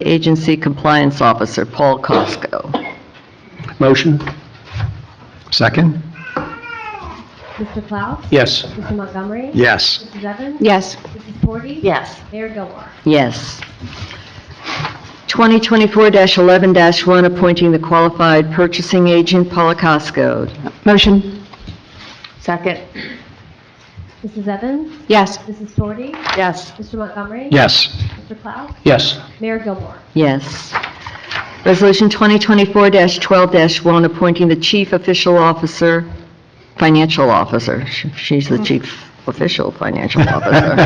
Agency Compliance Officer, Paul Costco. Motion. Second? Mr. Klaus? Yes. Mr. Montgomery? Yes. Mrs. Evans? Yes. Mrs. Forty? Yes. Mayor Gilmore? Yes. 2024-11-1, appointing the qualified purchasing agent, Paula Costco. Motion. Second. Mrs. Evans? Yes. Mrs. Forty? Yes. Mr. Montgomery? Yes. Mr. Klaus? Yes. Mayor Gilmore? Yes. Resolution 2024-12-1, appointing the chief official officer, financial officer. She's the chief official financial officer.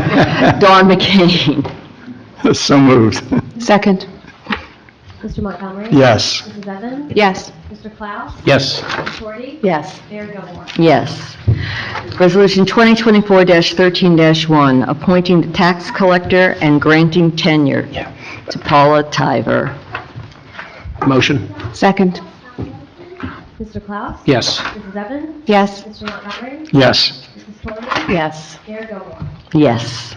Dawn McCain. So moved. Second. Mr. Montgomery? Yes. Mrs. Evans? Yes. Mr. Klaus? Yes. Mrs. Forty? Yes. Mayor Gilmore? Yes. Resolution 2024-13-1, appointing the tax collector and granting tenure to Paula Tiver. Motion. Second. Mr. Klaus? Yes. Mrs. Evans? Yes. Mr. Montgomery? Yes. Mrs. Forty? Yes. Mayor Gilmore? Yes.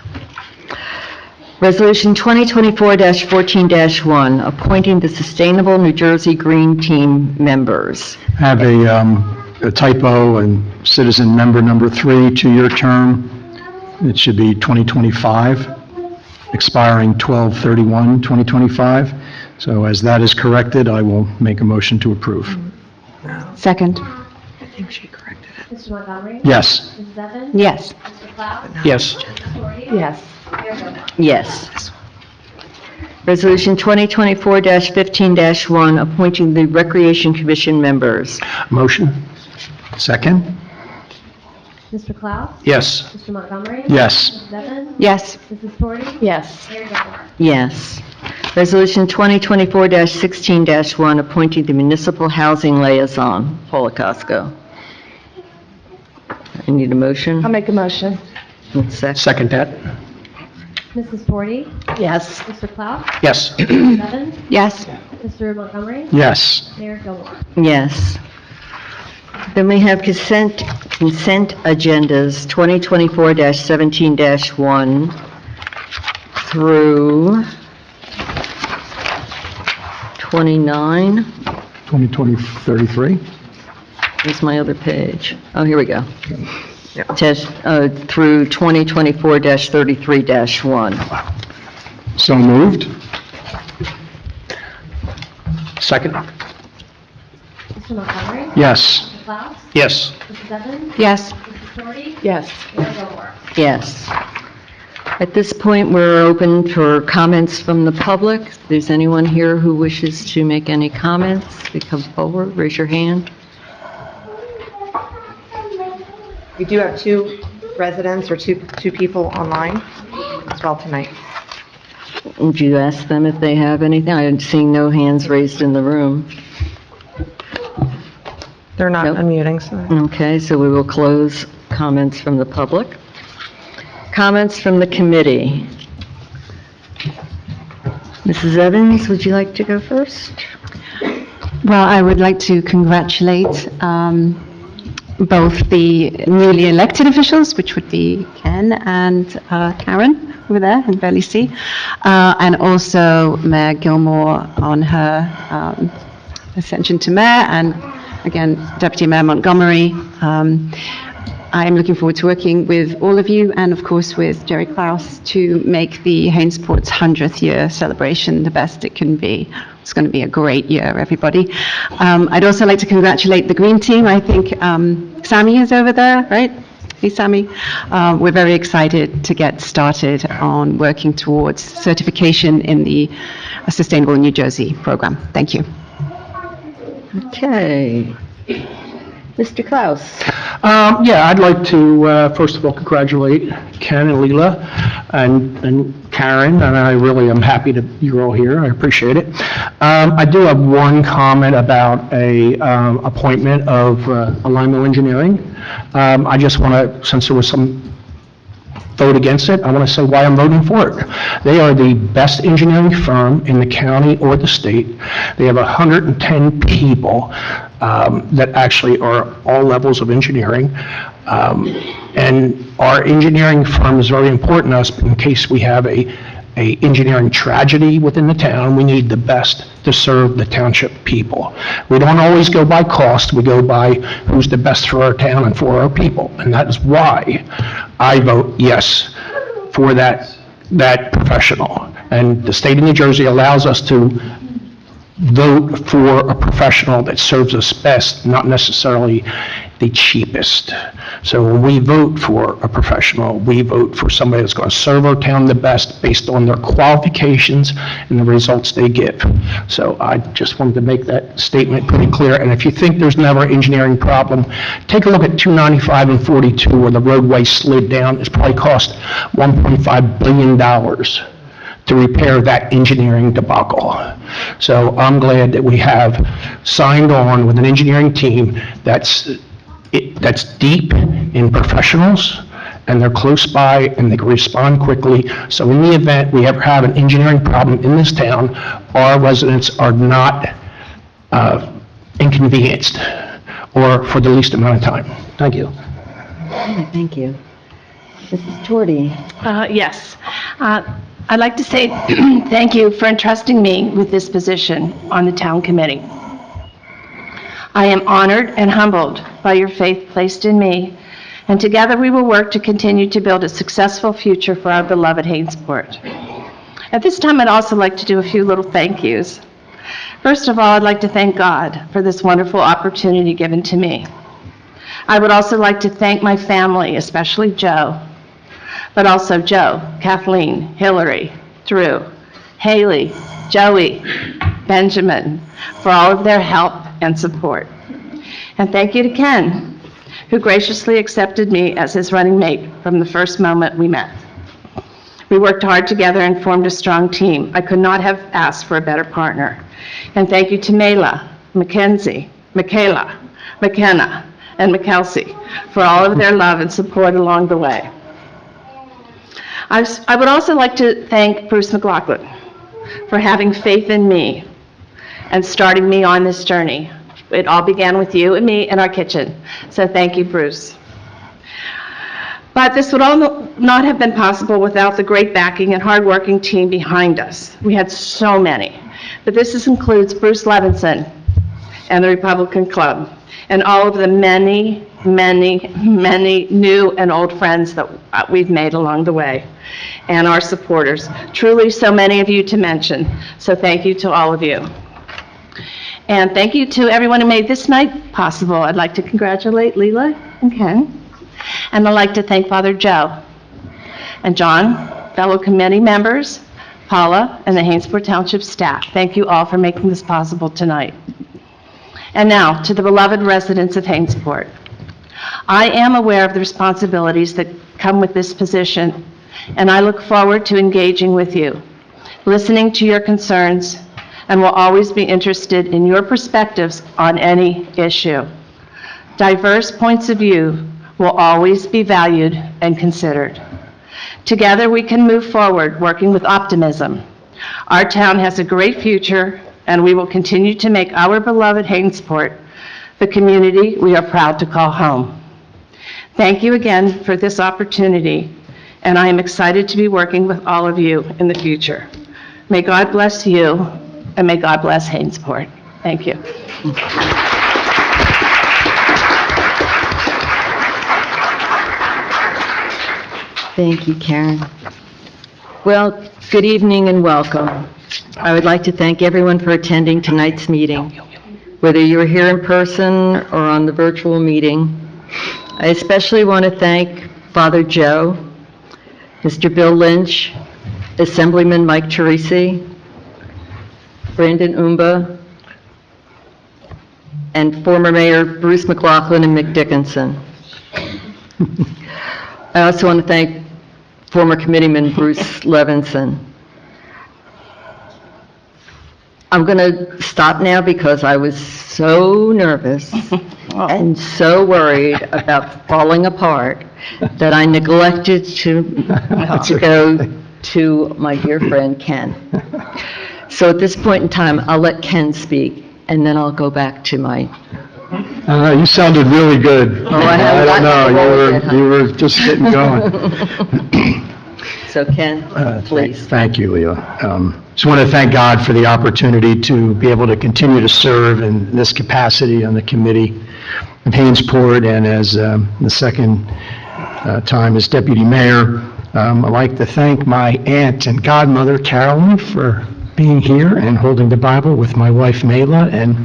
Resolution 2024-14-1, appointing the Sustainable New Jersey Green Team members. Have a typo and citizen member number 3, 2-year term. It should be 2025, expiring 12/31/2025. So as that is corrected, I will make a motion to approve. Second. Mr. Montgomery? Yes. Mrs. Evans? Yes. Mr. Klaus? Yes. Mrs. Forty? Yes. Mayor Gilmore? Yes. Resolution 2024-15-1, appointing the Recreation Commission members. Motion. Second? Mr. Klaus? Yes. Mr. Montgomery? Yes. Mrs. Evans? Yes. Mrs. Forty? Yes. Mayor Gilmore? Yes. Resolution 2024-16-1, appointing the Municipal Housing Liaison, Paula Costco. I need a motion. I'll make a motion. Second. Second that? Mrs. Forty? Yes. Mr. Klaus? Yes. Mrs. Evans? Yes. Mr. Montgomery? Yes. Mayor Gilmore? Yes. Then we have consent agendas 2024-17-1 through 29. 2020-33? Where's my other page? Oh, here we go. Through 2024-33-1. So moved. Second? Mr. Montgomery? Yes. Mr. Klaus? Yes. Mrs. Evans? Yes. Mrs. Forty? Yes. Mayor Gilmore? Yes. At this point, we're open for comments from the public. If there's anyone here who wishes to make any comments, please come forward, raise your hand. We do have 2 residents or two people online as well tonight. Would you ask them if they have anything? I'm seeing no hands raised in the room. They're not Nope. unmuting, so. Okay, so we will close comments from the public. Comments from the committee. Mrs. Evans, would you like to go first? Well, I would like to congratulate both the newly elected officials, which would be Ken and Karen over there in Valley C, and also Mayor Gilmore on her ascension to mayor, and again, Deputy Mayor Montgomery. I'm looking forward to working with all of you and, of course, with Jerry Klaus to make the Hainsport's 100th year celebration the best it can be. It's going to be a great year, everybody. I'd also like to congratulate the Green Team. I think Sammy is over there, right? Hey, Sammy. We're very excited to get started on working towards certification in the Sustainable New Jersey program. Thank you. Okay. Mr. Klaus? Yeah, I'd like to, first of all, congratulate Ken and Leela and Karen, and I really am happy that you're all here. I appreciate it. I do have one comment about a appointment of Alignment Engineering. I just want to, since there was some vote against it, I want to say why I'm voting for it. They are the best engineering firm in the county or the state. They have 110 people that actually are all levels of engineering. And our engineering firm is very important to us in case we have a a engineering tragedy within the town. We need the best to serve the township people. We don't always go by cost, we go by who's the best for our town and for our people. And that is why I vote yes for that professional. And the state of New Jersey allows us to vote for a professional that serves us best, not necessarily the cheapest. So when we vote for a professional, we vote for somebody that's going to serve our town the best based on their qualifications and the results they give. So I just wanted to make that statement pretty clear. And if you think there's never an engineering problem, take a look at 295 and 42 where the roadway slid down. It's probably cost $1.5 billion to repair that engineering debacle. So I'm glad that we have signed on with an engineering team that's deep in professionals, and they're close by, and they can respond quickly. So in the event we ever have an engineering problem in this town, our residents are not inconvenienced or for the least amount of time. Thank you. Thank you. Mrs. Torti? Yes. I'd like to say thank you for entrusting me with this position on the town committee. I am honored and humbled by your faith placed in me, and together we will work to continue to build a successful future for our beloved Hainesport. At this time, I'd also like to do a few little thank yous. First of all, I'd like to thank God for this wonderful opportunity given to me. I would also like to thank my family, especially Joe, but also Joe, Kathleen, Hillary, Drew, Haley, Joey, Benjamin, for all of their help and support. And thank you to Ken, who graciously accepted me as his running mate from the first moment we met. We worked hard together and formed a strong team. I could not have asked for a better partner. And thank you to Mela, Mackenzie, Michaela, McKenna, and McKelsey for all of their love and support along the way. I would also like to thank Bruce McLaughlin for having faith in me and starting me on this journey. It all began with you and me in our kitchen, so thank you, Bruce. But this would all not have been possible without the great backing and hardworking team behind us. We had so many, but this includes Bruce Levinson and the Republican Club, and all of the many, many, many new and old friends that we've made along the way, and our supporters. Truly, so many of you to mention, so thank you to all of you. And thank you to everyone who made this night possible. I'd like to congratulate Leela and Ken, and I'd like to thank Father Joe and John, fellow committee members, Paula, and the Hainesport Township staff. Thank you all for making this possible tonight. And now, to the beloved residents of Hainesport. I am aware of the responsibilities that come with this position, and I look forward to engaging with you, listening to your concerns, and will always be interested in your perspectives on any issue. Diverse points of view will always be valued and considered. Together, we can move forward, working with optimism. Our town has a great future, and we will continue to make our beloved Hainesport the community we are proud to call home. Thank you again for this opportunity, and I am excited to be working with all of you in the future. May God bless you, and may God bless Hainesport. Thank you. Thank you, Karen. Well, good evening and welcome. I would like to thank everyone for attending tonight's meeting, whether you're here in person or on the virtual meeting. I especially want to thank Father Joe, Mr. Bill Lynch, Assemblyman Mike Teresi, Brandon Umba, and former Mayor Bruce McLaughlin and Mick Dickinson. I also want to thank former committeeman Bruce Levinson. I'm going to stop now because I was so nervous and so worried about falling apart that I neglected to go to my dear friend Ken. So at this point in time, I'll let Ken speak, and then I'll go back to my... You sounded really good. I haven't I don't gotten to the role know, yet, huh? you were just getting going. So Ken, please. Thank you, Leila. Just want to thank God for the opportunity to be able to continue to serve in this capacity on the committee of Hainesport and as the second time as deputy mayor. I'd like to thank my aunt and godmother, Carolyn, for being here and holding the Bible with my wife, Mayla, and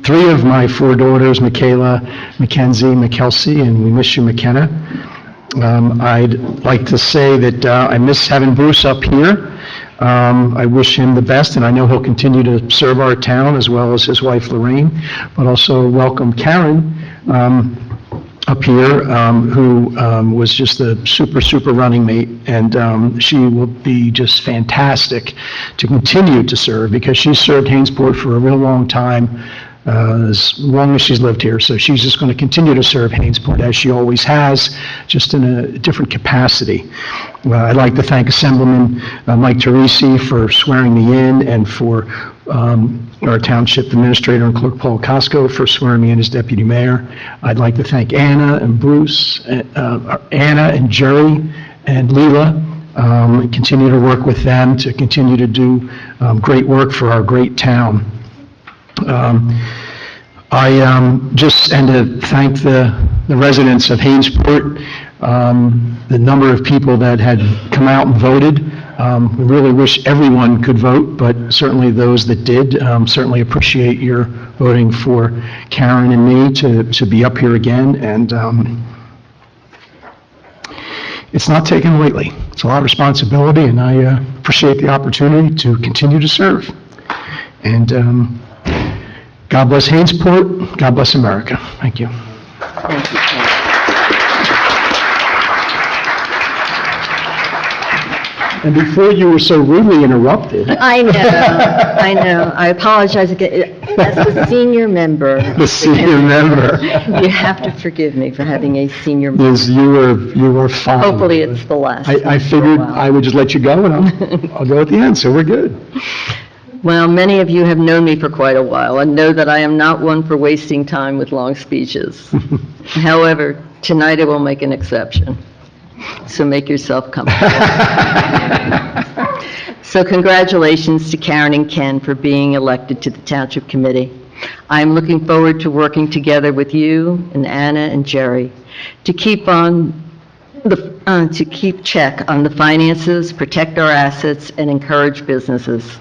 3 of my 4 daughters, Michaela, Mackenzie, McKelsey, and we miss you, McKenna. I'd like to say that I miss having Bruce up here. I wish him the best, and I know he'll continue to serve our town as well as his wife Lorraine, but also welcome Karen up here, who was just a super running mate, and she will be just fantastic to continue to serve because she served Hainesport for a real long time, as long as she's lived here. So she's just going to continue to serve Hainesport as she always has, just in a different capacity. I'd like to thank Assemblyman Mike Teresi for swearing me in, and for our Township Administrator and Clerk Paul Costco for swearing me in as Deputy Mayor. I'd like to thank Anna and Bruce, Anna and Jerry and Leila, and continue to work with them to continue to do great work for our great town. And to thank the residents of Hainesport, the number of people that had come out and voted. We really wish everyone could vote, but certainly those that did, certainly appreciate your voting for Karen and me to be up here again, and it's not taken lightly. It's a lot of responsibility, and I appreciate the opportunity to continue to serve. And God bless Hainesport, God bless America. Thank you. Thank you, Ken. And before you were so rudely interrupted, I know. I apologize again. As the senior member, the senior member, you have to forgive me for having a senior member. Liz, you were fine. Hopefully it's the last. I figured I would just let you go, and I'll go at the end, so we're good. Well, many of you have known me for quite a while and know that I am not one for wasting time with long speeches. However, tonight I will make an exception. So make yourself comfortable. So congratulations to Karen and Ken for being elected to the Township Committee. I'm looking forward to working together with you and Anna and Jerry to keep check on the finances, protect our assets, and encourage businesses.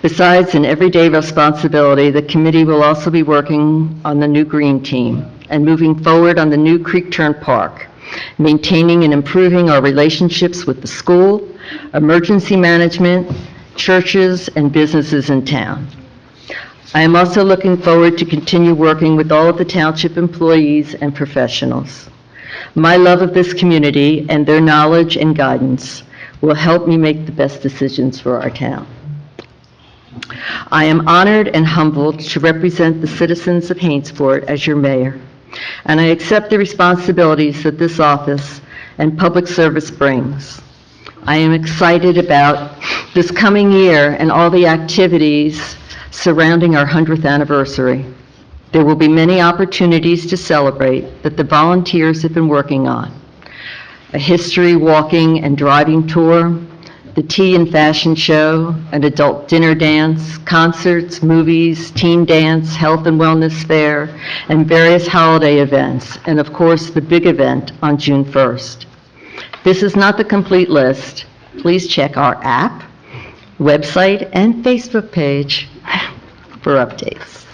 Besides an everyday responsibility, the committee will also be working on the new green team and moving forward on the new Creek Turn Park, maintaining and improving our relationships with the school, emergency management, churches, and businesses in town. I am also looking forward to continue working with all of the township employees and professionals. My love of this community and their knowledge and guidance will help me make the best decisions for our town. I am honored and humbled to represent the citizens of Hainesport as your mayor, and I accept the responsibilities that this office and public service brings. I am excited about this coming year and all the activities surrounding our 100th anniversary. There will be many opportunities to celebrate that the volunteers have been working on. A history walking and driving tour, the tea and fashion show, an adult dinner dance, concerts, movies, teen dance, health and wellness fair, and various holiday events, and of course, the big event on June 1st. This is not the complete list. Please check our app, website, and Facebook page for updates.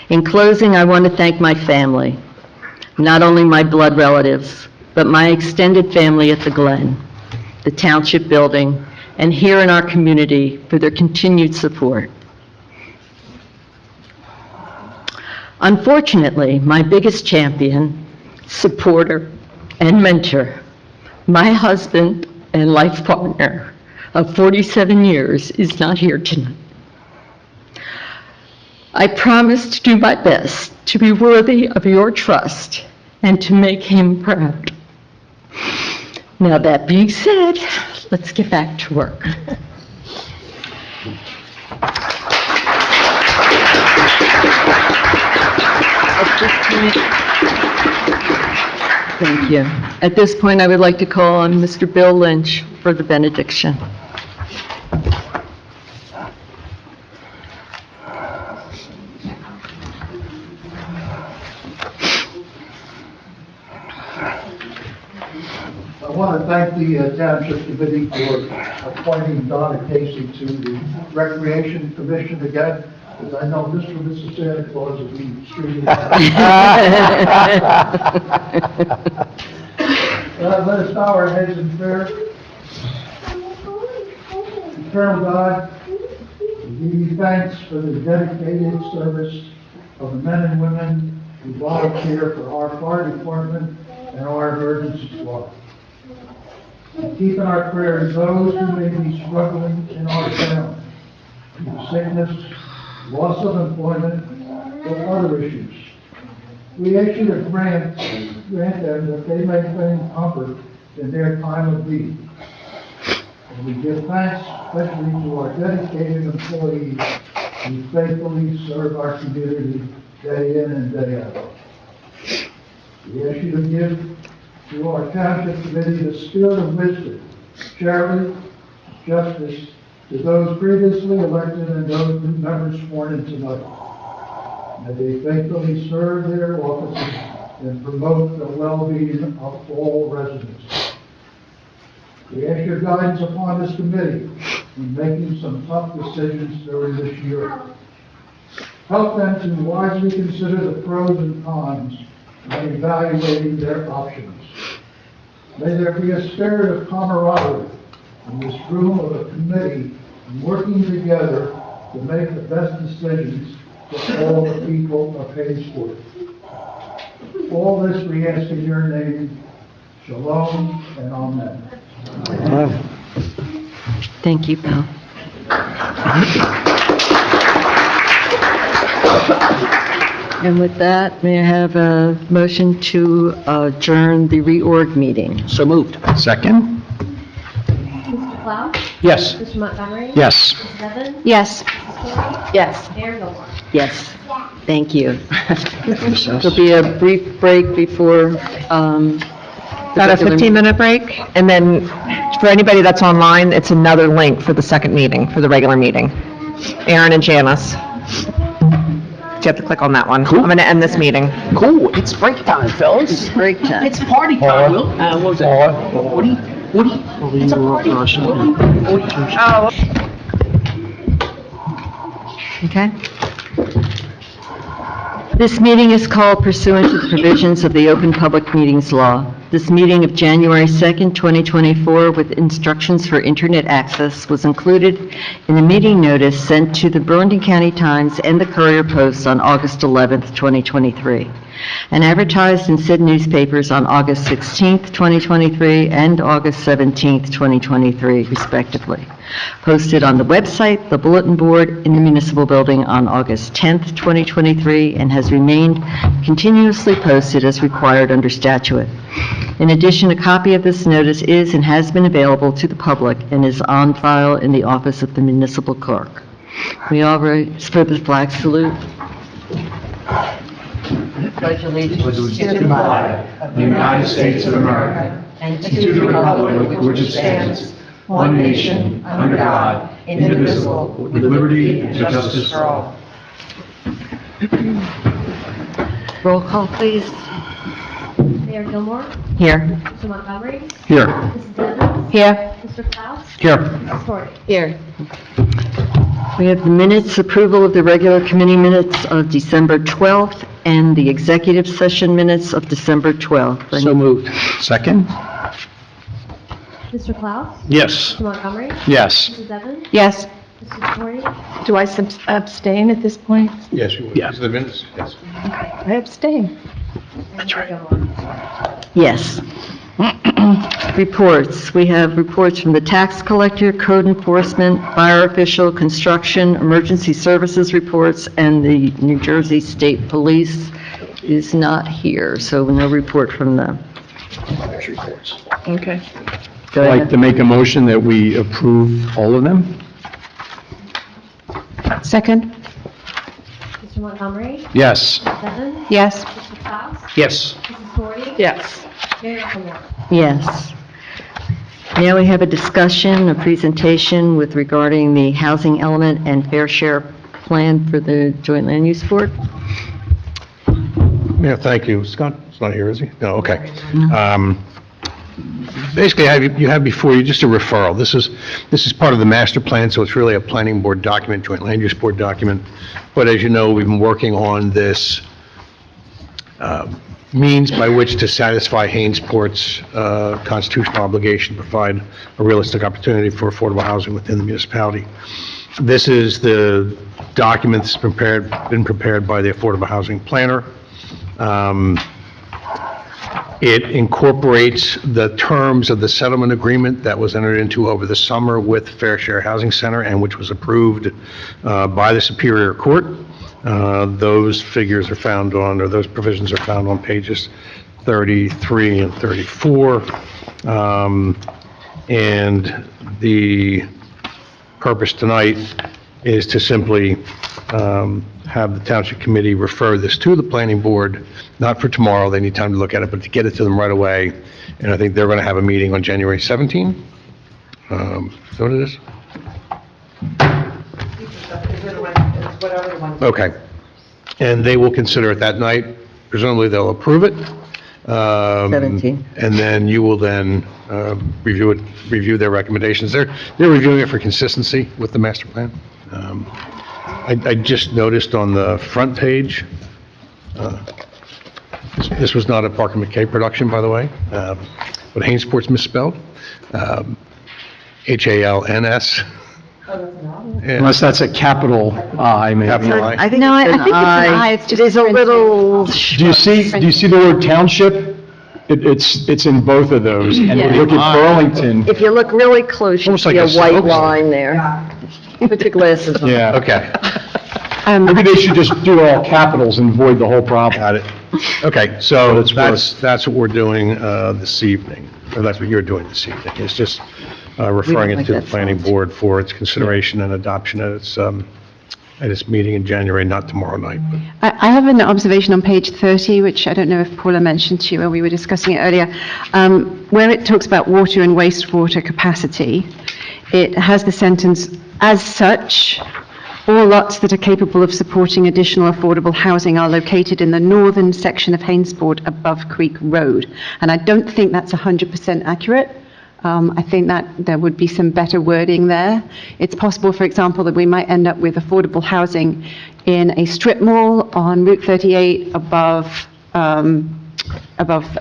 In closing, I want to thank my family, not only my blood relatives, but my extended family at the Glen, the Township building, and here in our community for their continued support. Unfortunately, my biggest champion, supporter, and mentor, my husband and life partner of 47 years, is not here tonight. I promise to do my best to be worthy of your trust and to make him proud. Now, that being said, let's get back to work. Thank you. At this point, I would like to call on Mr. Bill Lynch. for the benediction. I want to thank the Township Committee for appointing Donna Casey to the Recreation Commission again, because I know Mr. and Mrs. Santa Claus will be extremely happy. Let us bow our heads in prayer. Eternal God, we give you thanks for the dedicated service of the men and women who volunteer for our fire department and our emergency squad. Keep in our prayers those who may be struggling in our town, with sickness, loss of employment, or other issues. We ask you to grant them that they may find comfort in their time of need. And we give thanks especially to our dedicated employees who faithfully serve our community day in and day out. We ask you to give to our Township Committee the spirit of wisdom, charity, justice to those previously elected and those new members sworn in tonight. May they faithfully serve their offices and promote the well-being of all residents. We ask your guidance upon this committee in making some tough decisions during this year. Help them to wisely consider the pros and cons when evaluating their options. May there be a spirit of camaraderie in this room of a committee working together to make the best decisions for all the people of Hayscourt. All this we ask in your name. Shalom and amen. Thank you, Bill. And with that, may I have a motion to adjourn the reorg meeting? So moved. Second? Mr. Cloud? Yes. Mr. Montgomery? Yes. Mrs. Evans? Yes. Mrs. Story? Yes. Mayor Gilmore? Yes. Thank you. There'll be a brief break before About a 15-minute break, and then for anybody that's online, it's another link for the second meeting, for the regular meeting. Aaron and Janice. You have to click on that one. I'm going to end this meeting. Cool, it's break time, fellas. break time. It's party time, Will. What was that? Woody? It's a party. Okay. This meeting is called pursuant to the provisions of the Open Public Meetings Law. This meeting of January 2nd, 2024, with instructions for internet access, was included in the meeting notice sent to the Burlington County Times and the Courier Post on August 11th, 2023, and advertised in said newspapers on August 16th, 2023, and August 17th, 2023, respectively. Posted on the website, the bulletin board in the municipal building on August 10th, 2023, and has remained continuously posted as required under statute. In addition, a copy of this notice is and has been available to the public and is on file in the office of the municipal clerk. We all rise for the flag salute. Pledge allegiance to the flag of the United States of America and to the republic which stands, one nation, under God, indivisible, with liberty and justice for all. Roll call, please. Mayor Gilmore? Here. Mr. Montgomery? Here. Mrs. Evans? Here. Mr. Cloud? Here. Mrs. Story? Here. We have the minutes, approval of the regular committee minutes of December 12th and the executive session minutes of December 12th. So moved. Second? Mr. Cloud? Yes. Mr. Montgomery? Yes. Mrs. Evans? Yes. Mrs. Story? Do I abstain at this point? Yes, you would. Yeah. The minutes, yes. I abstain. That's right. Yes. Reports. We have reports from the tax collector, code enforcement, fire official, construction, emergency services reports, and the New Jersey State Police is not here, so no report from them. Okay. Go I'd like ahead. to make a motion that we approve all of them. Second? Mr. Montgomery? Yes. Mrs. Evans? Yes. Mr. Cloud? Yes. Mrs. Story? Yes. Mayor Gilmore? Yes. Now we have a discussion, a presentation with regarding the housing element and fair share plan for the Joint Land Use Board. Yeah, thank you. Scott's not here, is he? No, okay. Basically, you have before you just a referral. This is part of the master plan, so it's really a planning board document, joint land use board document. But as you know, we've been working on this means by which to satisfy Hanesport's constitutional obligation to provide a realistic opportunity for affordable housing within the municipality. This is the document that's been prepared by the Affordable Housing Planner. It incorporates the terms of the settlement agreement that was entered into over the summer with Fair Share Housing Center and which was approved by the Superior Court. Those figures are found on, or those provisions are found on pages 33 and 34. And the purpose tonight is to simply have the Township Committee refer this to the Planning Board, not for tomorrow, they need time to look at it, but to get it to them right away. And I think they're going to have a meeting on January 17th. Is that what it is? Okay. And they will consider it that night. Presumably, they'll approve it. 17. And then you will then review their recommendations. They're reviewing it for consistency with the master plan. I just noticed on the front page, this was not a Parker McKay production, by the way, but Hanesport's misspelled. Halns. Unless that's a capital I, maybe. Capital I. I think No, I it's think it's an I, it's just It is a printed. little, Do you see the word township? It's in both of those. And if you look at Burlington, if you look really close, you Almost see like a a white slope sign. line there. Put your glasses on. yeah. Okay, Maybe they should just do all capitals and avoid the whole problem. got it. Okay, so That's worse. that's what we're doing this evening, or that's what you're doing this evening. It's just referring it like to the that planning sounds. board for its consideration and adoption at its meeting in January, not tomorrow night, but I have an observation on page 30, which I don't know if Paula mentioned to you when we were discussing it earlier, where it talks about water and wastewater capacity. It has the sentence, "As such, all lots that are capable of supporting additional affordable housing are located in the northern section of Hainsport above Creek Road." And I don't think that's 100% accurate. I think that there would be some better wording there. It's possible, for example, that we might end up with affordable housing in a strip mall on Route 38 above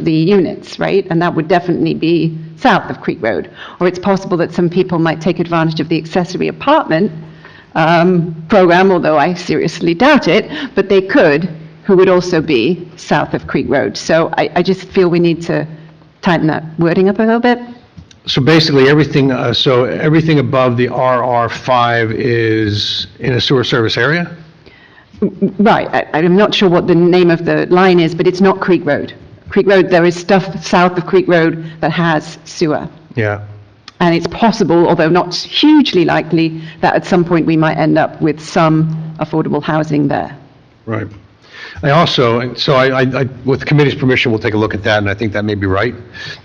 the units, right? And that would definitely be south of Creek Road. Or it's possible that some people might take advantage of the accessory apartment program, although I seriously doubt it, but they could, who would also be south of Creek Road. So I just feel we need to tighten that wording up a little bit. so basically everything above the RR5 is in a sewer service area? Right, I'm not sure what the name of the line is, but it's not Creek Road. Creek Road, there is stuff south of Creek Road that has sewer. Yeah. And it's possible, although not hugely likely, that at some point we might end up with some affordable housing there. Right. I also, with the committee's permission, we'll take a look at that, and I think that may be right.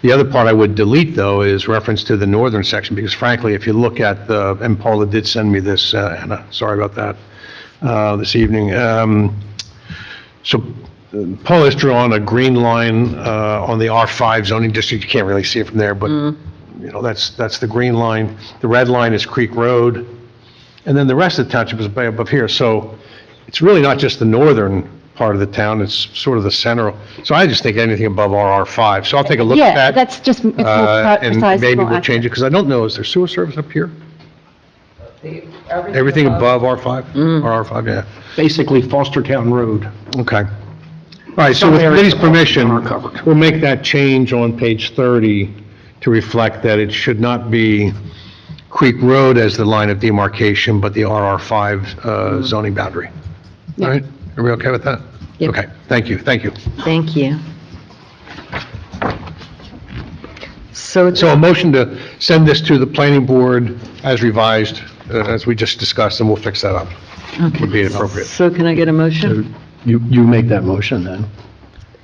The other part I would delete, though, is reference to the northern section, because frankly, if you look at and Paula did send me this, Anna, sorry about that, this evening. So Paula has drawn a green line on the R5 zoning district. You can't really see it from there, but, you know, that's the green line. The red line is Creek Road, and then the rest of the township is way above here. So it's really not just the northern part of the town, it's sort of the center. So I just think anything above RR5. So I'll take a look at Yeah, that. that's just, it's more And precise. maybe more we'll change it, because I don't know, is there sewer service up here? Everything above R5? Or R5, yeah. Basically Fostertown Road. Okay. All right, so Some with areas committee's permission, are covered. we'll make that change on page 30 to reflect that it should not be Creek Road as the line of demarcation, but the RR5 zoning boundary. All right, are we okay with that? Yep. Okay, thank you. Thank you. So, So a motion to send this to the planning board as revised, as we just discussed, and we'll fix that up, would be appropriate. so can I get a motion? You make that motion then.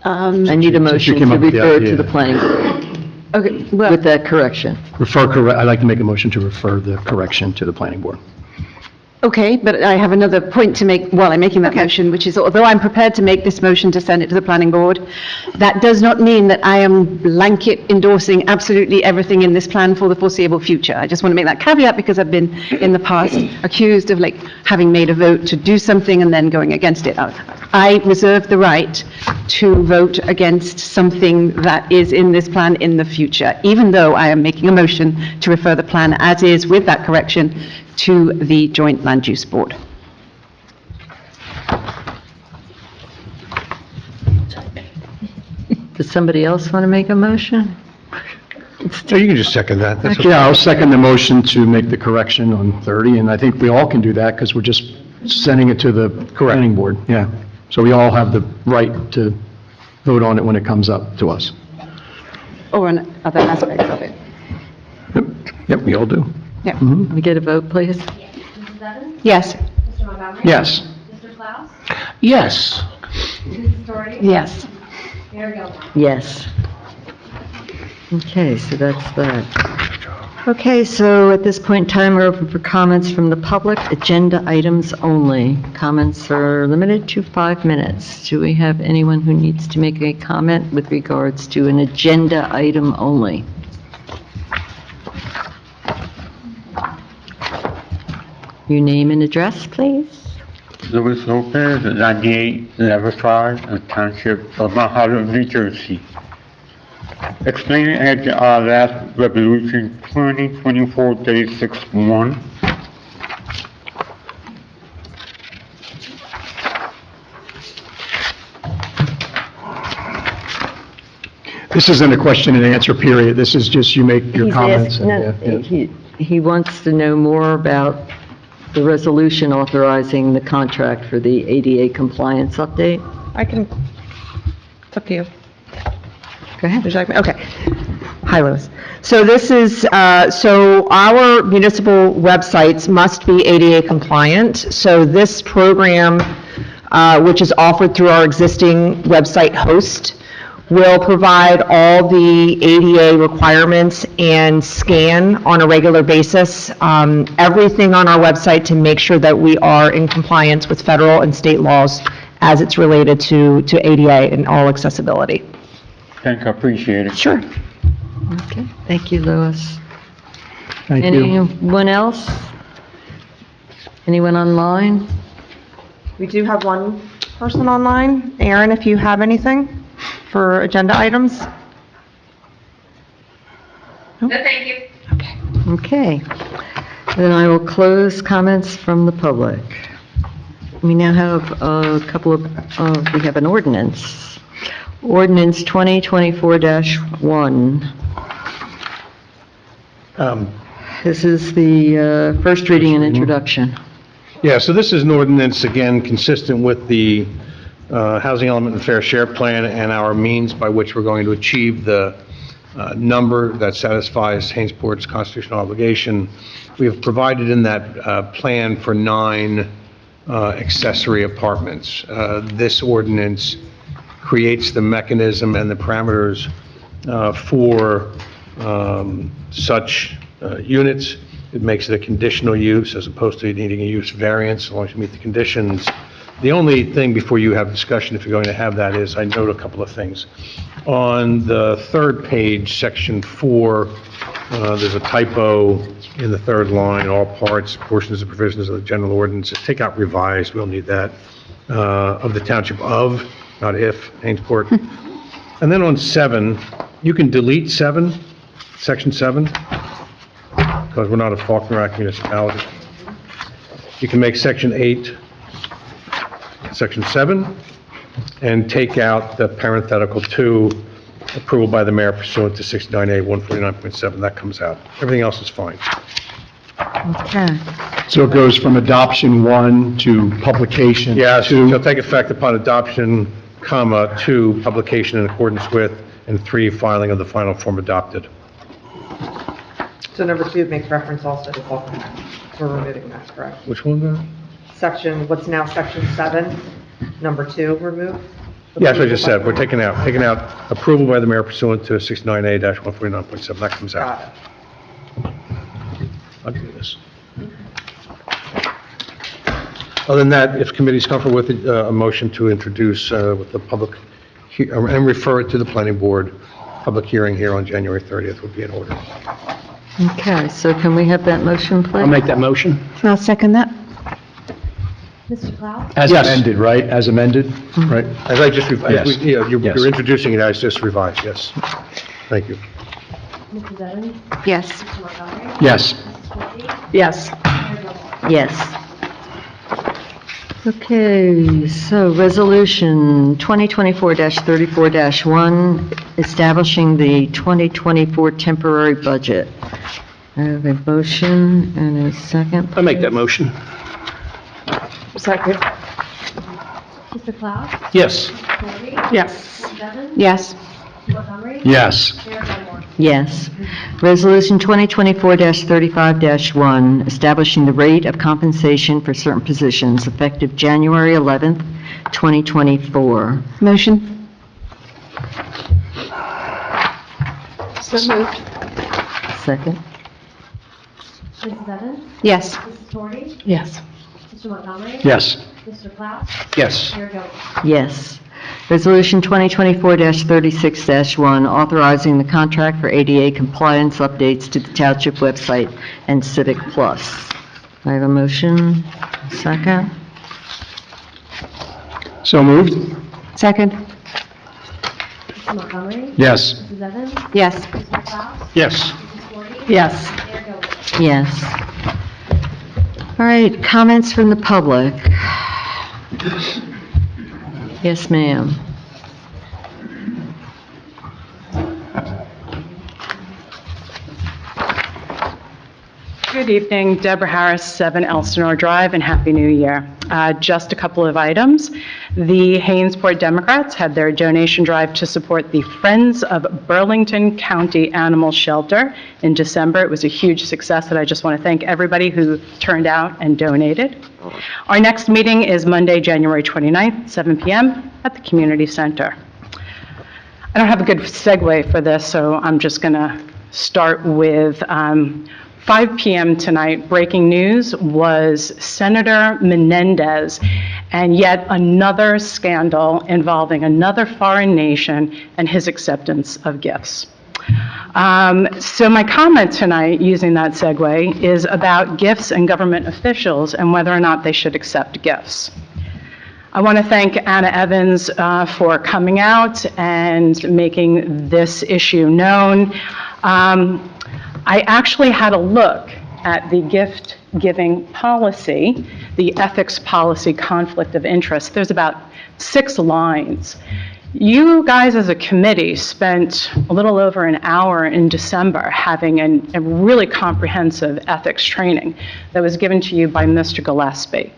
I need a Since you motion came to up with the refer to idea. the planning board. Okay, well, with that correction. I'd like to make a motion to refer the correction to the planning board. okay, but I have another point to make while I'm making that motion, which is although I'm prepared to make this motion to send it to the planning board, that does not mean that I am blanket endorsing absolutely everything in this plan for the foreseeable future. I just want to make that caveat because I've been in the past accused of like having made a vote to do something and then going against it. I reserve the right to vote against something that is in this plan in the future, even though I am making a motion to refer the plan as is with that correction to the Joint Land Use Board. Does somebody else want to make a motion? So you can just second that. That's okay. Yeah, I'll second the motion to make the correction on 30, and I think we all can do that because we're just sending it to the planning board. Yeah. So we all have the right to vote on it when it comes up to us. Or on other aspects of it. Yep, we all do. Yeah. Can we get a vote, please? Mrs. Evans? Yes. Mr. Montgomery? Yes. Mr. Klaus? Yes. Mrs. Story? Yes. Mayor Gilmore? Yes. Okay, so that's that. Okay, so at this point in time, we're open for comments from the public, agenda items only. Comments are limited to 5 minutes. Do we have anyone who needs to make a comment with regards to an agenda item only? Your name and address, please? Louis Lopez, 98 Leverford, Township of Mount Holyoke, New Jersey. Explaining at the last resolution 2024-36-1. This isn't a question and answer period. This is just you make your He's comments. asked- no, he wants to know more about the resolution authorizing the contract for the ADA compliance update. I can, it's up to you. Go ahead. Would you like me? Okay. Hi, Louis. So this is, so our municipal websites must be ADA compliant. So this program, which is offered through our existing website host, will provide all the ADA requirements and scan on a regular basis everything on our website to make sure that we are in compliance with federal and state laws as it's related to ADA and all accessibility. Thank you, appreciate it. Sure. Okay, thank you, Louis. Thank you. Anyone else? Anyone online? We do have one person online. Aaron, if you have anything for agenda items? No, thank you. Okay. Okay. Then I will close comments from the public. We now have a couple of, we have an ordinance. Ordinance 2024-1. This is the first reading and introduction. Yeah, so this is an ordinance, again, consistent with the Housing Element and Fair Share Plan and our means by which we're going to achieve the number that satisfies Hanesport's constitutional obligation. We have provided in that plan for 9 accessory apartments. This ordinance creates the mechanism and the parameters for such units. It makes it a conditional use as opposed to needing a use variance, as long as you meet the conditions. The only thing before you have discussion, if you're going to have that, is I note a couple of things. On the 3rd page, section 4, there's a typo in the 3rd line, all parts, portions, and provisions of the general ordinance. Take out revised, we'll need that, of the Township of, not if, Hanesport. And then on 7, you can delete 7, section 7, because we're not a Faulkner Act municipality. You can make section 8, section 7, and take out the parenthetical 2, approval by the mayor pursuant to 69A 149.7, that comes out. Everything else is fine. Okay. So it goes from adoption 1 to publication 2. Yes, shall take effect upon adoption, comma, 2, publication in accordance with, and 3, filing of the final form adopted. So number 2 makes reference also to Faulkner Act. We're removing that, correct? Which one, Section, what's now section 7, number 2, remove? Yeah, that's what I just said. We're taking out approval by the mayor pursuant to 69A-149.7. That comes out. I'll do this. Other than that, if committee's comfortable with it, a motion to introduce with the public, and refer it to the planning board, public hearing here on January 30th would be in order. Okay, so can we have that motion, please? I'll make that motion. I'll second that. Mr. Klaus? As Yes. amended, right? As amended, right? As I just, Yes. yeah, Yes. you're introducing it as just revised, yes. Thank you. Mrs. Evans? Yes. Mr. Montgomery? Yes. Mrs. Courtney? Yes. Mayor Gilmore? Yes. Okay, so Resolution 2024-34-1, establishing the 2024 temporary budget. I have a motion and a second. I'll make that motion. Second. Mr. Klaus? Yes. Mrs. Courtney? Yes. Mrs. Evans? Yes. Mr. Montgomery? Yes. Mayor Gilmore? Yes. Resolution 2024-35-1, establishing the rate of compensation for certain positions effective January 11th, 2024. Motion. So moved. Second. Mrs. Evans? Yes. Mrs. Courtney? Yes. Mr. Montgomery? Yes. Mr. Klaus? Yes. Mayor Gilmore? Yes. Resolution 2024-36-1, authorizing the contract for ADA compliance updates to the Township website and Civic Plus. I have a motion, second. So moved? Second. Mr. Montgomery? Yes. Mrs. Evans? Yes. Mr. Klaus? Yes. Mrs. Courtney? Yes. Mayor Gilmore? Yes. All right, comments from the public. Yes, ma'am. Good evening, Deborah Harris, 7 Elsinore Drive, and Happy New Year. Just a couple of items. The Hainesport Democrats had their donation drive to support the Friends of Burlington County Animal Shelter in December. It was a huge success, and I just want to thank everybody who turned out and donated. Our next meeting is Monday, January 29th, 7 p.m. at the Community Center. I don't have a good segue for this, so I'm just going to start with 5 p.m. tonight, breaking news was Senator Menendez and yet another scandal involving another foreign nation and his acceptance of gifts. So my comment tonight, using that segue, is about gifts and government officials and whether or not they should accept gifts. I want to thank Anna Evans for coming out and making this issue known. I actually had a look at the gift-giving policy, the ethics policy conflict of interest. There's about 6 lines. You guys as a committee spent a little over an hour in December having a really comprehensive ethics training that was given to you by Mr. Gillespie.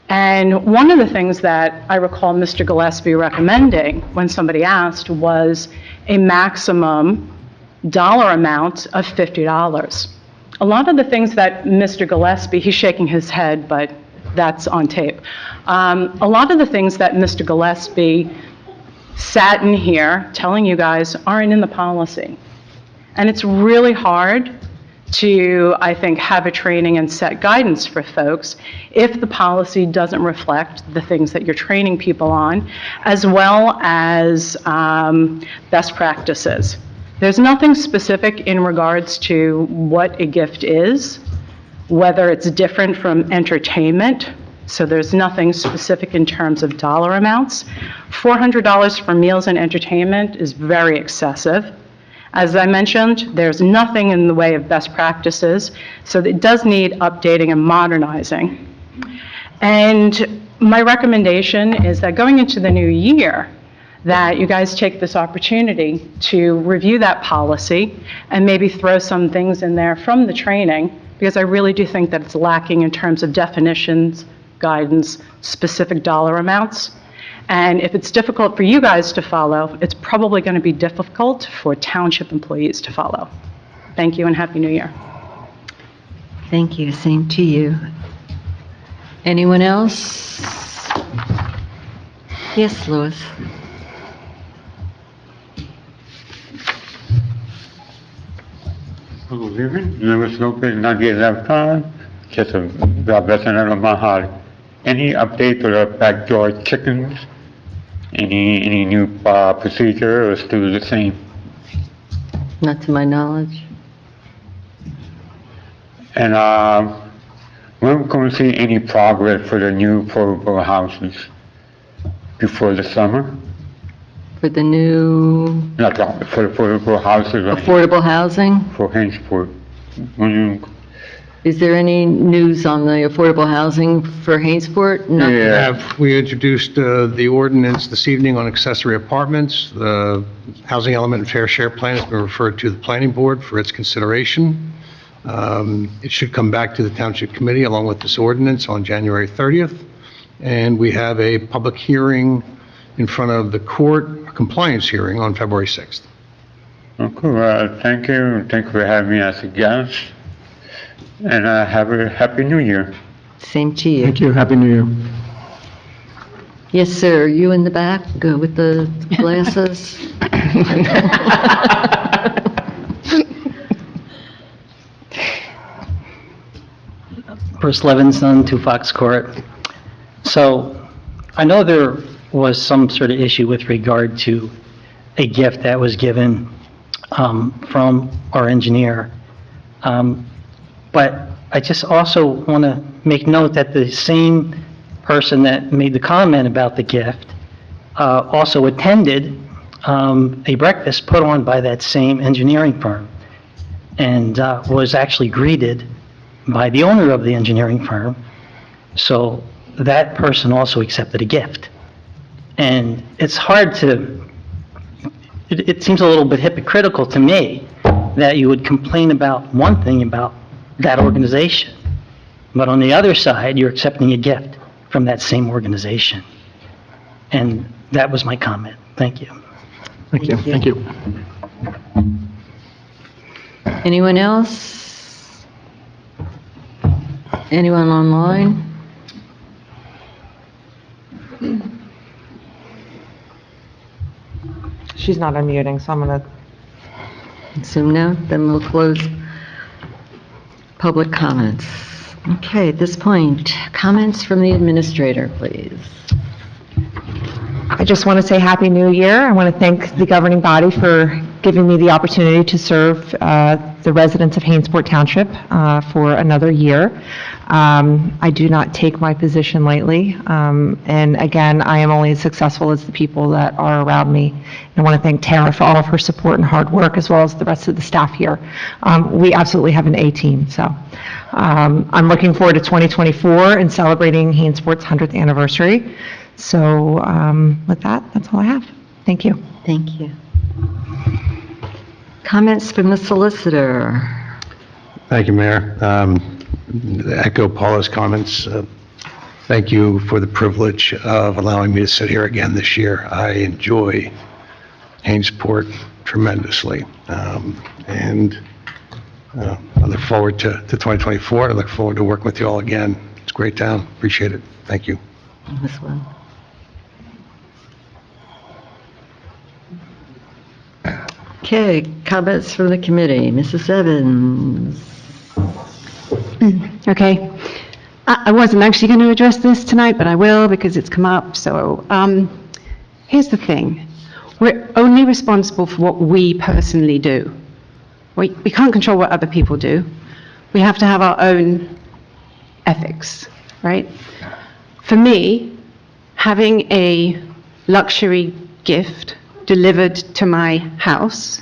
And one of the things that I recall Mr. Gillespie recommending when somebody asked was a maximum dollar amount of $50. A lot of the things that Mr. Gillespie, he's shaking his head, but that's on tape. A lot of the things that Mr. Gillespie sat in here telling you guys aren't in the policy. And it's really hard to, I think, have a training and set guidance for folks if the policy doesn't reflect the things that you're training people on, as well as best practices. There's nothing specific in regards to what a gift is, whether it's different from entertainment, so there's nothing specific in terms of dollar amounts. $400 for meals and entertainment is very excessive. As I mentioned, there's nothing in the way of best practices, so it does need updating and modernizing. And my recommendation is that going into the new year, that you guys take this opportunity to review that policy and maybe throw some things in there from the training, because I really do think that it's lacking in terms of definitions, guidance, specific dollar amounts. And if it's difficult for you guys to follow, it's probably going to be difficult for township employees to follow. Thank you and Happy New Year. Thank you, same to you. Anyone else? Yes, Louis. Hello, David. Lewis Lopez, 98 Left Drive, just a resident of Mahal. Any update to the backyard chickens? Any new procedure or still the same? Not to my knowledge. And when we going to see any progress for the new affordable houses before the summer? For the new Not for the affordable houses affordable housing, for Hainsport. When you, is there any news on the affordable housing for Hainsport? No. We introduced the ordinance this evening on accessory apartments. The Housing Element and Fair Share Plan has been referred to the Planning Board for its consideration. It should come back to the Township Committee along with this ordinance on January 30th. And we have a public hearing in front of the court, a compliance hearing on February 6th. okay, thank you. Thank you for having me as a guest. And have a happy new year. Same to you. Thank you, Happy New Year. Yes, sir. You in the back, go with the glasses. Bruce Levinson, 2 Fox Court. So I know there was some sort of issue with regard to a gift that was given from our engineer. But I just also want to make note that the same person that made the comment about the gift also attended a breakfast put on by that same engineering firm and was actually greeted by the owner of the engineering firm. So that person also accepted a gift. And it's hard to, it seems a little bit hypocritical to me that you would complain about one thing about that organization, but on the other side, you're accepting a gift from that same organization. And that was my comment. Thank you. Thank you. Thank you. Anyone else? Anyone online? She's not unmuting, so I'm going to... Assume no, then we'll close public comments. Okay, at this point, comments from the administrator, please. I just want to say Happy New Year. I want to thank the governing body for giving me the opportunity to serve the residents of Hainsport Township for another year. I do not take my position lightly, and again, I am only as successful as the people that are around me. And I want to thank Tara for all of her support and hard work, as well as the rest of the staff here. We absolutely have an A-team, so I'm looking forward to 2024 and celebrating Hainsport's 100th anniversary. So with that, that's all I have. Thank you. Thank you. Comments from the solicitor. Thank you, Mayor. Echo Paula's comments. Thank you for the privilege of allowing me to sit here again this year. I enjoy Hainsport tremendously. And I look forward to 2024. I look forward to working with you all again. It's a great town. Appreciate it. Thank you. As well. Okay, comments from the committee. Mrs. Evans. Okay. I wasn't actually going to address this tonight, but I will because it's come up. So here's the thing. We're only responsible for what we personally do. We can't control what other people do. We have to have our own ethics, right? For me, having a luxury gift delivered to my house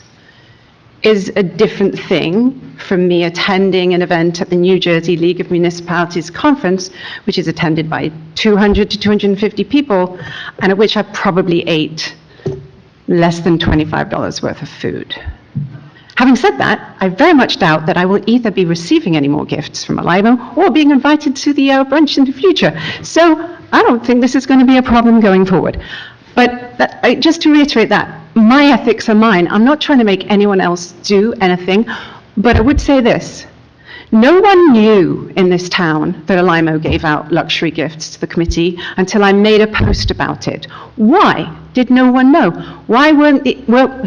is a different thing from me attending an event at the New Jersey League of Municipalities Conference, which is attended by 200 to 250 people, and at which I probably ate less than $25 worth of food. Having said that, I very much doubt that I will either be receiving any more gifts from Alivo or being invited to the brunch in the future. So I don't think this is going to be a problem going forward. But just to reiterate that, my ethics are mine. I'm not trying to make anyone else do anything, but I would say this. No one knew in this town that Alimo gave out luxury gifts to the committee until I made a post about it. Why did no one know? Why weren't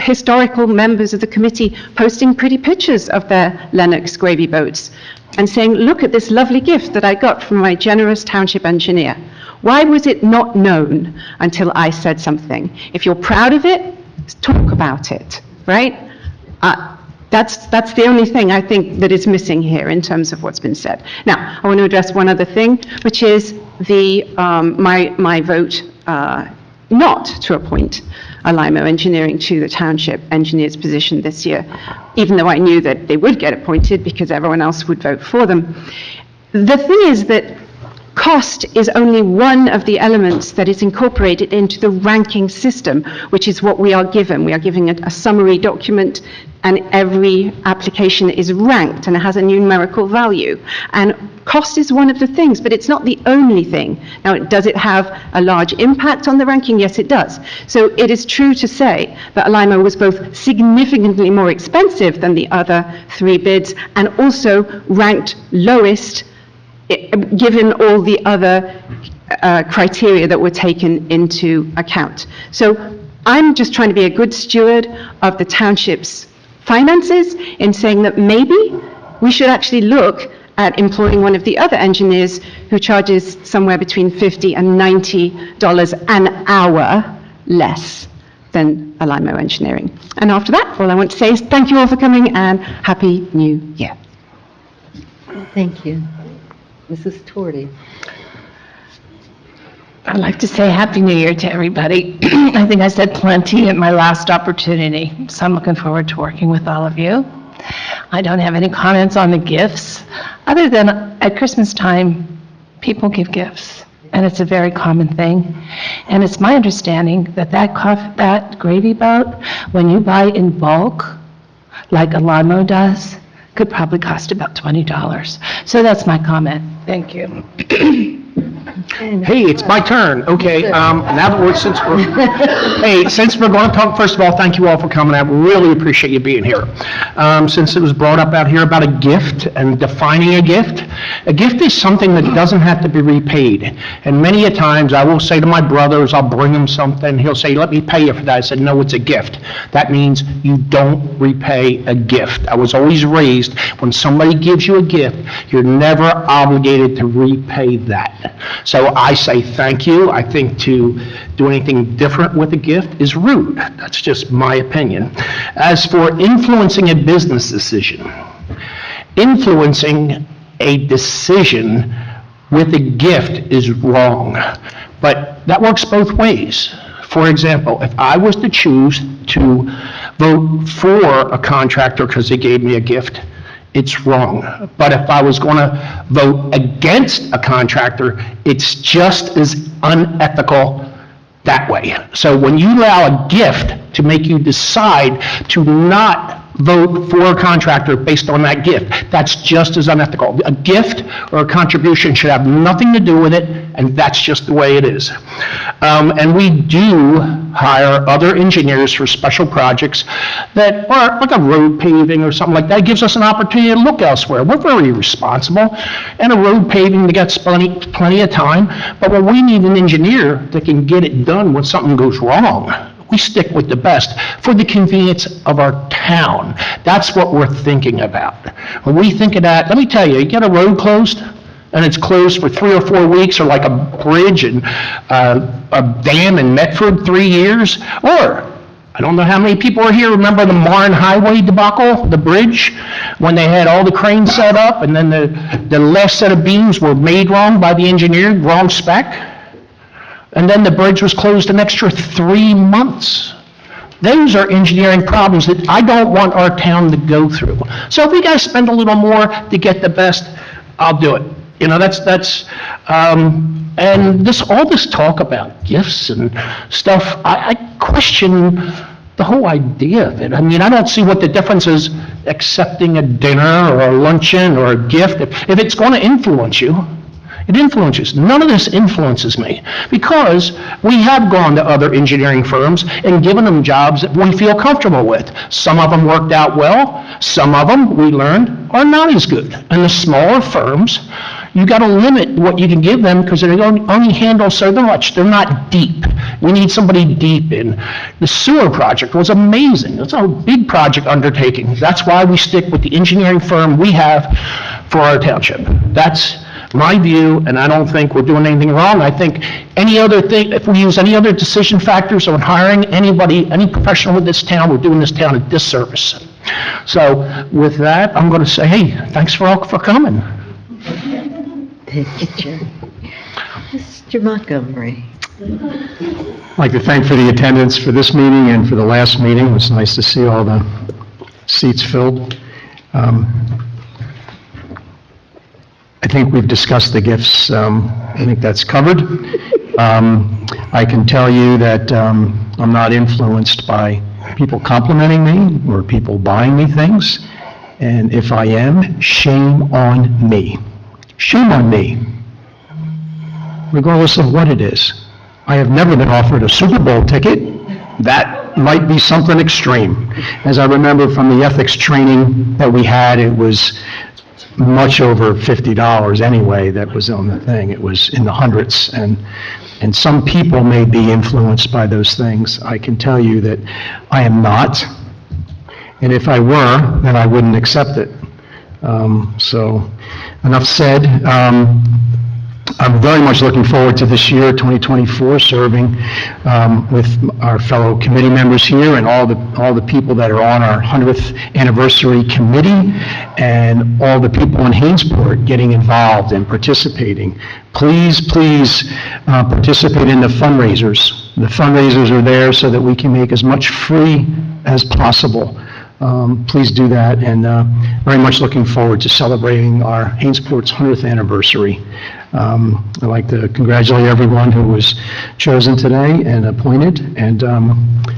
historical members of the committee posting pretty pictures of their Lennox gravy boats and saying, look at this lovely gift that I got from my generous township engineer? Why was it not known until I said something? If you're proud of it, talk about it, right? That's the only thing I think that is missing here in terms of what's been said. Now, I want to address one other thing, which is my vote not to appoint Alimo Engineering to the township engineer's position this year, even though I knew that they would get appointed because everyone else would vote for them. The thing is that cost is only one of the elements that is incorporated into the ranking system, which is what we are given. We are given a summary document, and every application is ranked and it has a numerical value. And cost is one of the things, but it's not the only thing. Now, does it have a large impact on the ranking? Yes, it does. So it is true to say that Alimo was both significantly more expensive than the other three bids and also ranked lowest given all the other criteria that were taken into account. So I'm just trying to be a good steward of the township's finances in saying that maybe we should actually look at employing one of the other engineers who charges somewhere between $50 and $90 an hour less than Alimo Engineering. And after that, all I want to say is thank you all for coming and Happy New Year. Thank you. Mrs. Torty. I'd like to say Happy New Year to everybody. I think I said plenty at my last opportunity, so I'm looking forward to working with all of you. I don't have any comments on the gifts, other than at Christmas time, people give gifts, and it's a very common thing. And it's my understanding that that gravy boat, when you buy in bulk, like Alimo does, could probably cost about $20. So that's my comment. Thank you. Hey, it's my turn. Okay, now that since we're going to talk, first of all, thank you all for coming. I really appreciate you being here. Since it was brought up out here about a gift and defining a gift is something that doesn't have to be repaid. And many a times I will say to my brothers, I'll bring them something. He'll say, let me pay you for that. I said, no, it's a gift. That means you don't repay a gift. I was always raised, when somebody gives you a gift, you're never obligated to repay that. So I say thank you. I think to do anything different with a gift is rude. That's just my opinion. As for influencing a business decision, influencing a decision with a gift is wrong, but that works both ways. For example, if I was to choose to vote for a contractor because they gave me a gift, it's wrong. But if I was going to vote against a contractor, it's just as unethical that way. So when you allow a gift to make you decide to not vote for a contractor based on that gift, that's just as unethical. A gift or a contribution should have nothing to do with it, and that's just the way it is. And we do hire other engineers for special projects that are like a road paving or something like that. It gives us an opportunity to look elsewhere. We're very responsible. And a road paving, they got plenty of time. But when we need an engineer that can get it done when something goes wrong, we stick with the best for the convenience of our town. That's what we're thinking about. When we think of that, let me tell you, you get a road closed, and it's closed for 3 or 4 weeks, or like a bridge and a dam in Medford, 3 years, or I don't know how many people are here remember the Marne Highway debacle, the bridge, when they had all the cranes set up, and then the last set of beams were made wrong by the engineer, wrong spec. And then the bridge was closed an extra 3 months. Those are engineering problems that I don't want our town to go through. So if we got to spend a little more to get the best, I'll do it. You know, and all this talk about gifts and stuff, I question the whole idea of it. I mean, I don't see what the difference is accepting a dinner or a luncheon or a gift. If it's going to influence you, it influences. None of this influences me because we have gone to other engineering firms and given them jobs that we feel comfortable with. Some of them worked out well. Some of them we learned are not as good. And the smaller firms, you got to limit what you can give them because they only handle so much. They're not deep. We need somebody deep in. The sewer project was amazing. It's a big project undertaking. That's why we stick with the engineering firm we have for our township. That's my view, and I don't think we're doing anything wrong. I think any other thing, if we use any other decision factors on hiring anybody, any professional in this town, we're doing this town a disservice. So with that, I'm going to say, hey, thanks for coming. Thank you, Chair. Mr. Montgomery. I'd like to thank for the attendance for this meeting and for the last meeting. It was nice to see all the seats filled. I think we've discussed the gifts. I think that's covered. I can tell you that I'm not influenced by people complimenting me or people buying me things. And if I am, shame on me. Shame on me, regardless of what it is. I have never been offered a Super Bowl ticket. That might be something extreme. As I remember from the ethics training that we had, it was much over $50 anyway that was on the thing. It was in the hundreds, and some people may be influenced by those things. I can tell you that I am not, and if I were, then I wouldn't accept it. So, enough said. I'm very much looking forward to this year, 2024, serving with our fellow committee members here and all the people that are on our 100th anniversary committee and all the people in Hainesport getting involved and participating. Please participate in the fundraisers. The fundraisers are there so that we can make as much free as possible. Please do that, and very much looking forward to celebrating our Hainsport's 100th anniversary. I'd like to congratulate everyone who was chosen today and appointed, and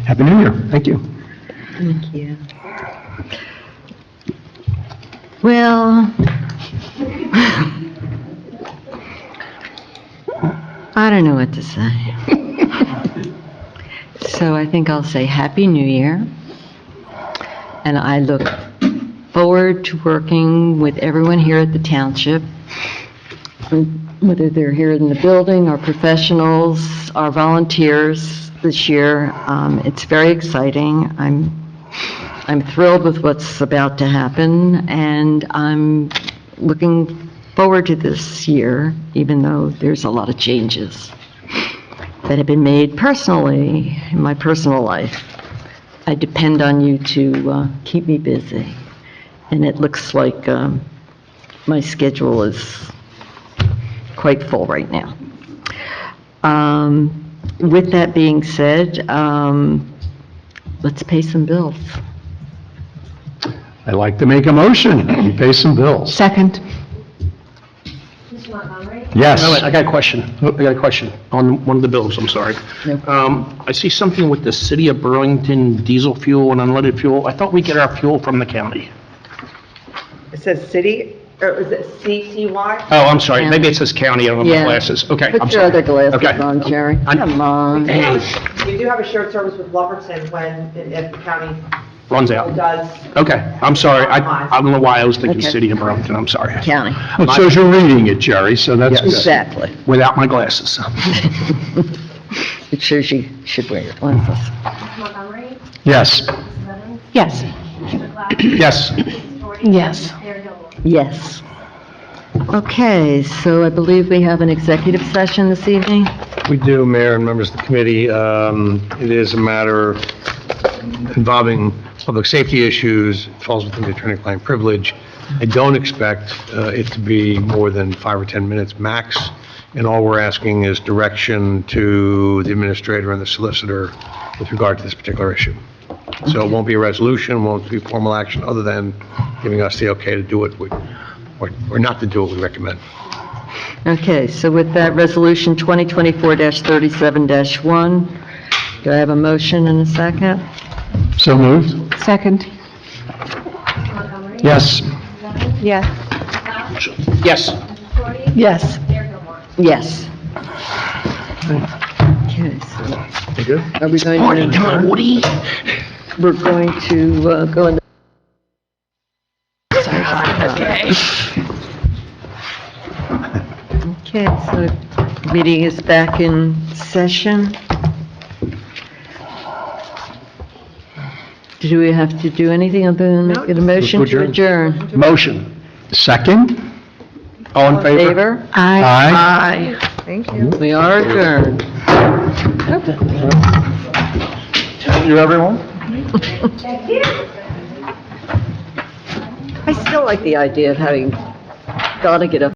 Happy New Year. Thank you. Thank you. Well, I don't know what to say. So I think I'll say Happy New Year. And I look forward to working with everyone here at the Township, whether they're here in the building, our professionals, our volunteers this year. It's very exciting. I'm thrilled with what's about to happen, and I'm looking forward to this year, even though there's a lot of changes that have been made personally, in my personal life. I depend on you to keep me busy, and it looks like my schedule is quite full right now. With that being said, let's pay some bills. I'd like to make a motion. We pay some bills. Second. Mr. Montgomery? Yes. Wait, I got a question. I got a question on one of the bills, I'm sorry. I see something with the City of Burlington diesel fuel and unleaded fuel. I thought we get our fuel from the county. It says city, or is it CCY? Oh, I'm sorry. Maybe it says county on my Yeah. glasses. Okay, I'm Put your sorry. other glasses Okay. on, Jerry. Come on. We do have a shared service with Lumberton when, if the county Runs out. does. Okay, I'm sorry. I don't know why I was thinking Okay. City of Burlington. I'm sorry. County. It shows you're reading it, Jerry, so that's Yes. good. Exactly. Without my glasses. It shows you should wear your glasses. Mr. Montgomery? Yes. Mrs. Evans? Yes. Mr. Klaus? Yes. Mrs. Doherty? Yes. Mayor Gilmore? Yes. Okay, so I believe we have an executive session this evening. We do, Mayor and members of the committee. It is a matter involving public safety issues. It falls within the attorney-client privilege. I don't expect it to be more than 5 or 10 minutes max, and all we're asking is direction to the administrator and the solicitor with regard to this particular issue. So it won't be a resolution, won't be formal action, other than giving us the okay to do it, or not to do what we recommend. Okay, so with that, Resolution 2024-37-1, do I have a motion and a second? So moved? Second. Mr. Montgomery? Yes. Mrs. Evans? Yes. Mr. Klaus? Yes. Mrs. Doherty? Yes. Mayor Gilmore? Yes. Okay, so You good? are we going to... We're going to go in... Okay, so meeting is back in session. Do we have to do anything other than make a motion to adjourn? Motion. Second? All in favor? Favor? Aye. Thank you. We are adjourned. Thank you, everyone. I still like the idea of having Donna get up